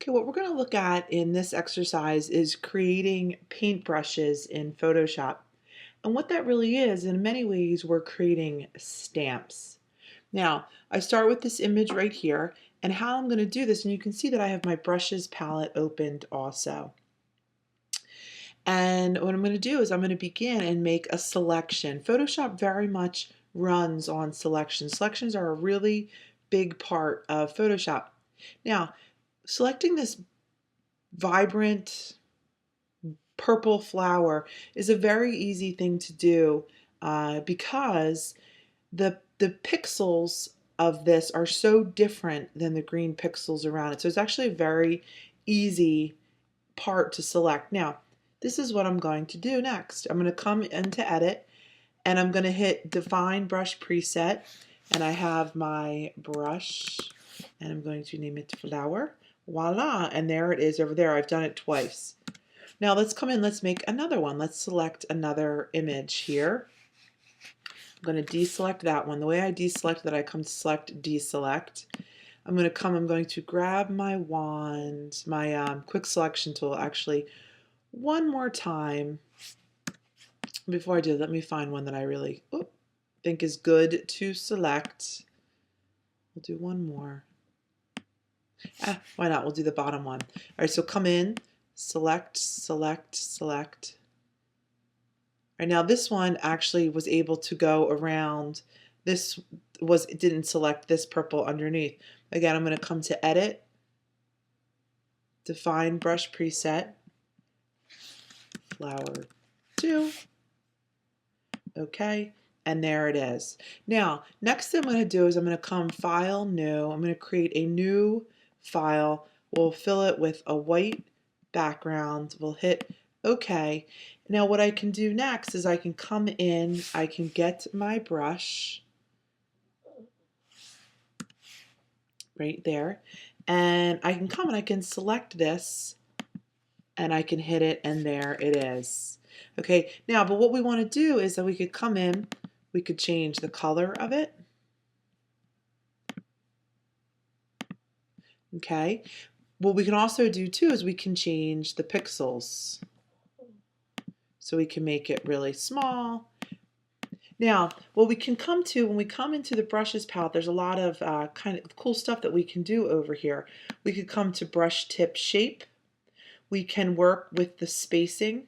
Okay, what we're going to look at in this exercise is creating paintbrushes in Photoshop. And what that really is, in many ways, we're creating stamps. Now, I start with this image right here, and how I'm going to do this, and you can see that I have my brushes palette opened also. And what I'm going to do is I'm going to begin and make a selection. Photoshop very much runs on selections. Selections are a really big part of Photoshop. Now, selecting this vibrant purple flower is a very easy thing to do because the pixels of this are so different than the green pixels around it. So it's actually a very easy part to select. Now, this is what I'm going to do next. I'm going to come into Edit and I'm going to hit Define Brush Preset, and I have my brush and I'm going to name it Flower. Voila, and there it is over there. I've done it twice. Now let's come in, let's make another one. Let's select another image here. I'm going to deselect that one. The way I deselect that, I come to select, deselect. I'm going to grab my wand, my quick selection tool actually, one more time. Before I do, let me find one that I really think is good to select. We'll do one more. Why not? We'll do the bottom one. All right, so come in, select, select, select. Right now, this one actually was able to go around. It didn't select this purple underneath. Again, I'm going to come to Edit, Define Brush Preset, Flower 2. Okay, and there it is. Now, next thing I'm going to do is I'm going to come File, New. I'm going to create a new file. We'll fill it with a white background. We'll hit OK. Now what I can do next is I can come in, I can get my brush right there, and I can come and I can select this and I can hit it, and there it is. Okay, now but what we want to do is that we could come in, we could change the color of it. Okay, what we can also do too is we can change the pixels. So we can make it really small. Now, what we can come to when we come into the brushes palette, there's a lot of kind of cool stuff that we can do over here. We could come to brush tip shape. We can work with the spacing.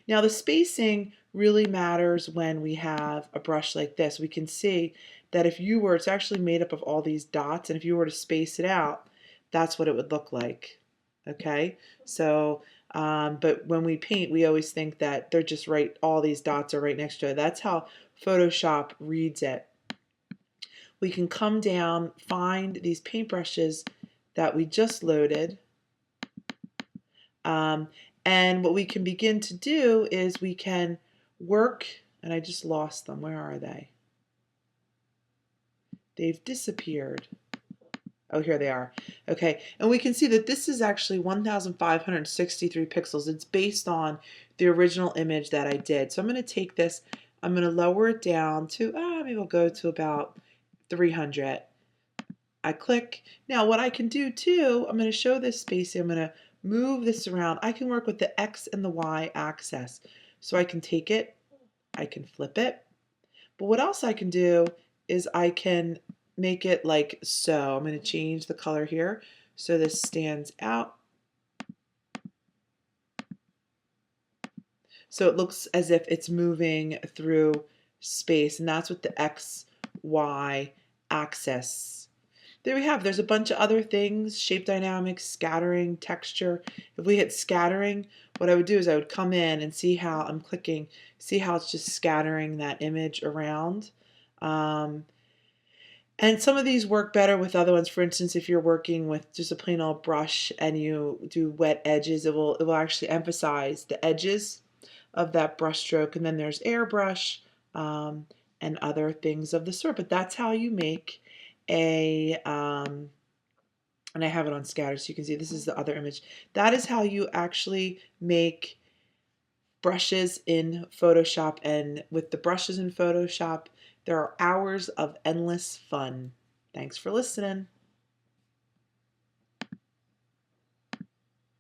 Now, the spacing really matters when we have a brush like this. We can see that it's actually made up of all these dots, and if you were to space it out, that's what it would look like. Okay, so but when we paint, we always think that they're just right, all these dots are right next to it. That's how Photoshop reads it. We can come down, find these paintbrushes that we just loaded, and what we can begin to do is we can work, and I just lost them. Where are they? They've disappeared. Oh, here they are. Okay, and we can see that this is actually 1,563 pixels. It's based on the original image that I did. So I'm going to take this, I'm going to lower it down to, maybe we'll go to about 300. I click. Now what I can do too, I'm going to show this spacing. I'm going to move this around. I can work with the X and the Y axis. So I can take it, I can flip it. But what else I can do is I can make it like so. I'm going to change the color here so this stands out. So it looks as if it's moving through space, and that's with the X, Y axis. There we have, there's a bunch of other things, shape dynamics, scattering, texture. If we hit scattering, what I would do is I would come in and see how I'm clicking, see how it's just scattering that image around. And some of these work better with other ones. For instance, if you're working with just a plain old brush and you do wet edges, it will actually emphasize the edges of that brush stroke. And then there's airbrush and other things of the sort. But that's how you make a, and I have it on scatter so you can see this is the other image. That is how you actually make brushes in Photoshop, and with the brushes in Photoshop, there are hours of endless fun. Thanks for listening.